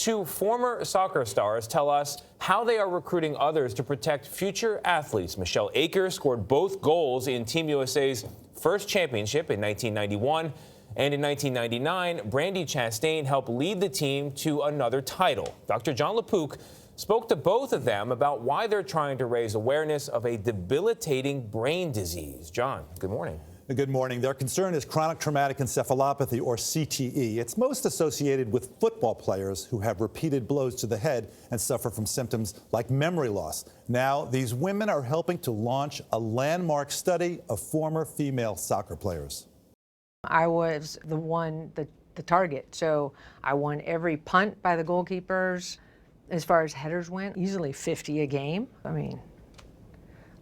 Two former soccer stars tell us how they are recruiting others to protect future athletes. Michelle Akers scored both goals in Team USA's first championship in 1991. And in 1999, Brandi Chastain helped lead the team to another title. Dr. Jon LaPook spoke to both of them about why they're trying to raise awareness of a debilitating brain disease. John, good morning. Good morning. Their concern is chronic traumatic encephalopathy, or CTE. It's most associated with football players who have repeated blows to the head and suffer from symptoms like memory loss. Now, these women are helping to launch a landmark study of former female soccer players. I was the target, so I won every punt by the goalkeepers. As far as headers went, easily 50 a game. I mean,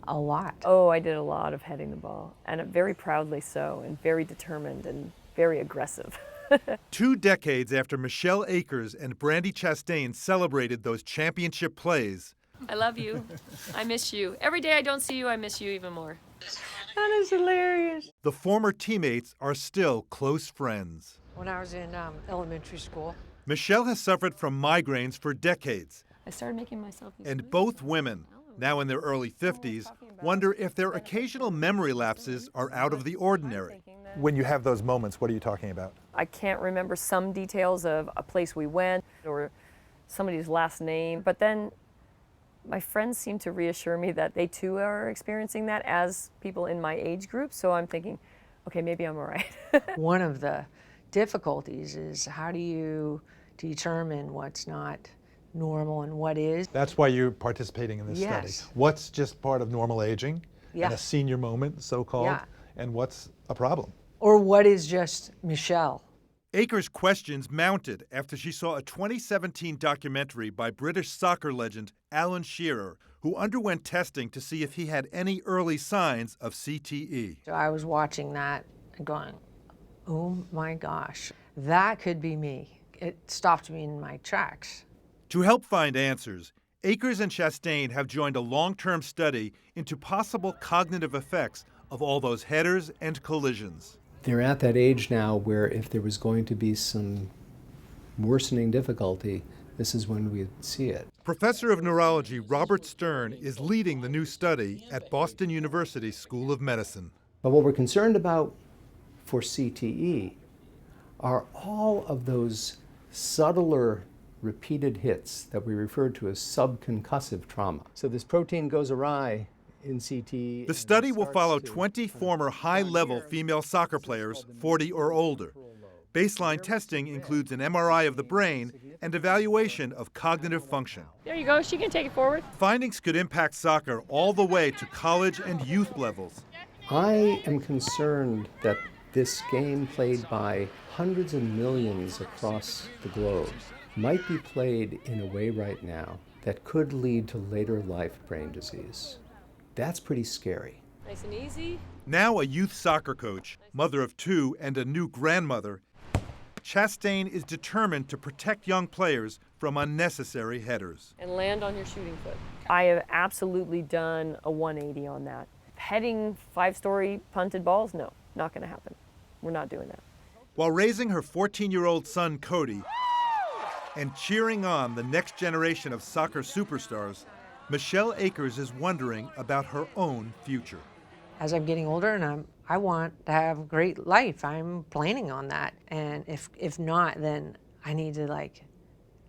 a lot. Oh, I did a lot of heading the ball, and very proudly so, and very determined and very aggressive. 2 decades after Michelle Akers and Brandi Chastain celebrated those championship plays. I love you. I miss you. Every day I don't see you, I miss you even more. That is hilarious. The former teammates are still close friends. When I was in elementary school. Michelle has suffered from migraines for decades. I started making myself these And smoothies. both women, now in their early 50s, wonder if their occasional memory lapses are out of the ordinary. When you have those moments, what are you talking about? I can't remember some details of a place we went or somebody's last name, but then my friends seem to reassure me that they too are experiencing that as people in my age group, so I'm thinking, okay, maybe I'm all right. One of the difficulties is how do you determine what's not normal and what is? That's why you're participating in this Yes. study. What's just part of normal aging and a senior moment, so-called, Yeah. and what's a problem? Or what is just Michelle? Akers' questions mounted after she saw a 2017 documentary by British soccer legend Alan Shearer, who underwent testing to see if he had any early signs of CTE. So I was watching that and going, oh my gosh, that could be me. It stopped me in my tracks. To help find answers, Akers and Chastain have joined a long-term study into possible cognitive effects of all those headers and collisions. They're at that age now where if there was going to be some worsening difficulty, this is when we'd see it. Professor of neurology Robert Stern is leading the new study at Boston University School of Medicine. But what we're concerned about for CTE are all of those subtler repeated hits that we refer to as subconcussive trauma. So this protein goes awry in CTE. The study will follow 20 former high-level female soccer players, 40 or older. Baseline testing includes an MRI of the brain and evaluation of cognitive function. There you go. She can take it forward. Findings could impact soccer all the way to college and youth levels. I am concerned that this game played by hundreds of millions across the globe might be played in a way right now that could lead to later life brain disease. That's pretty scary. Nice and easy. Now a youth soccer coach, mother of 2 and a new grandmother, Chastain is determined to protect young players from unnecessary headers. And land on your shooting foot. I have absolutely done a 180 on that. Heading 5-story punted balls, no, not going to happen. We're not doing that. While raising her 14-year-old son, Cody, and cheering on the next generation of soccer superstars, Michelle Akers is wondering about her own future. As I'm getting older and I want to have a great life, I'm planning on that. And if not, then I need to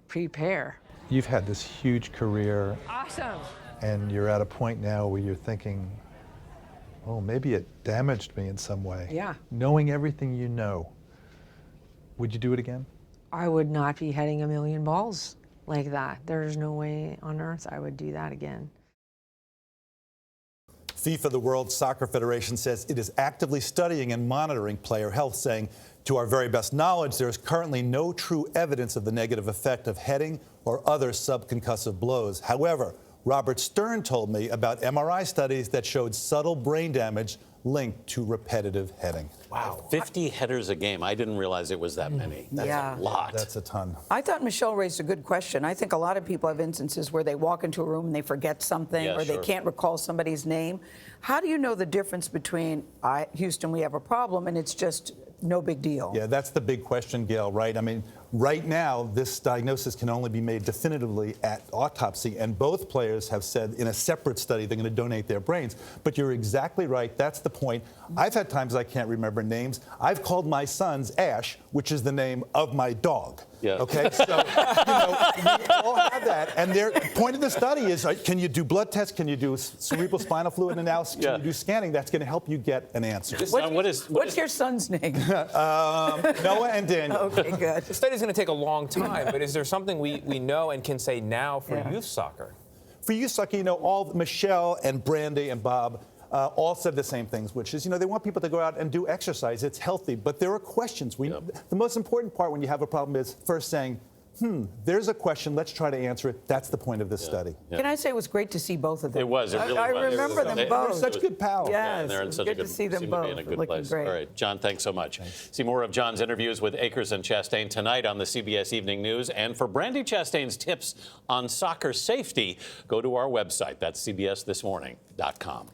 prepare. You've had this huge career. Awesome. And you're at a point now where you're thinking, oh, maybe it damaged me in some way. Yeah. Knowing everything you know, would you do it again? I would not be heading a million balls like that. There's no way on earth I would do that again. FIFA, the World Soccer Federation, says it is actively studying and monitoring player health, saying, to our very best knowledge, there is currently no true evidence of the negative effect of heading or other subconcussive blows. However, Robert Stern told me about MRI studies that showed subtle brain damage linked to repetitive heading. Wow. 50 headers a game. I didn't realize it was that many. That's a lot. That's a ton. I thought Michelle raised a good question. I think a lot of people have instances where they walk into a room and they forget something, Yeah, or they sure. can't recall somebody's name. How do you know the difference between, Houston, we have a problem, and it's just no big deal? Yeah, that's the big question, Gayle, right? I mean, Right now, this diagnosis can only be made definitively at autopsy, and both players have said in a separate study they're going to donate their brains. But you're exactly right. That's the point. I've had times I can't remember names. I've called my sons Ash, which is the name of my dog. Yeah. Okay, so we all have that, and their point of the study is: can you do blood tests? Can you do cerebral spinal fluid analysis? Can you do scanning? That's going to help you get an answer. What's your son's name? Noah and Daniel. Okay, good. The study's going to take a long time, but is there something we know and can say now for youth soccer? For youth soccer, all Michelle and Brandi and Bob all said the same things, which is, they want people to go out and do exercise. It's healthy, but there are questions. The most important part when you have a problem is first saying, there's a question, let's try to answer it. That's the point of this study. Can I say it was great to see both of them? It was. It really I was. remember them both. They're such good pals. Yes, they're in it's such good a good, to see them seem both. to be in a good looking place. great. All right, John, thanks so much. See more of John's interviews with Akers and Chastain tonight on the CBS Evening News. And for Brandi Chastain's tips on soccer safety, go to our website. That's cbsthismorning.com.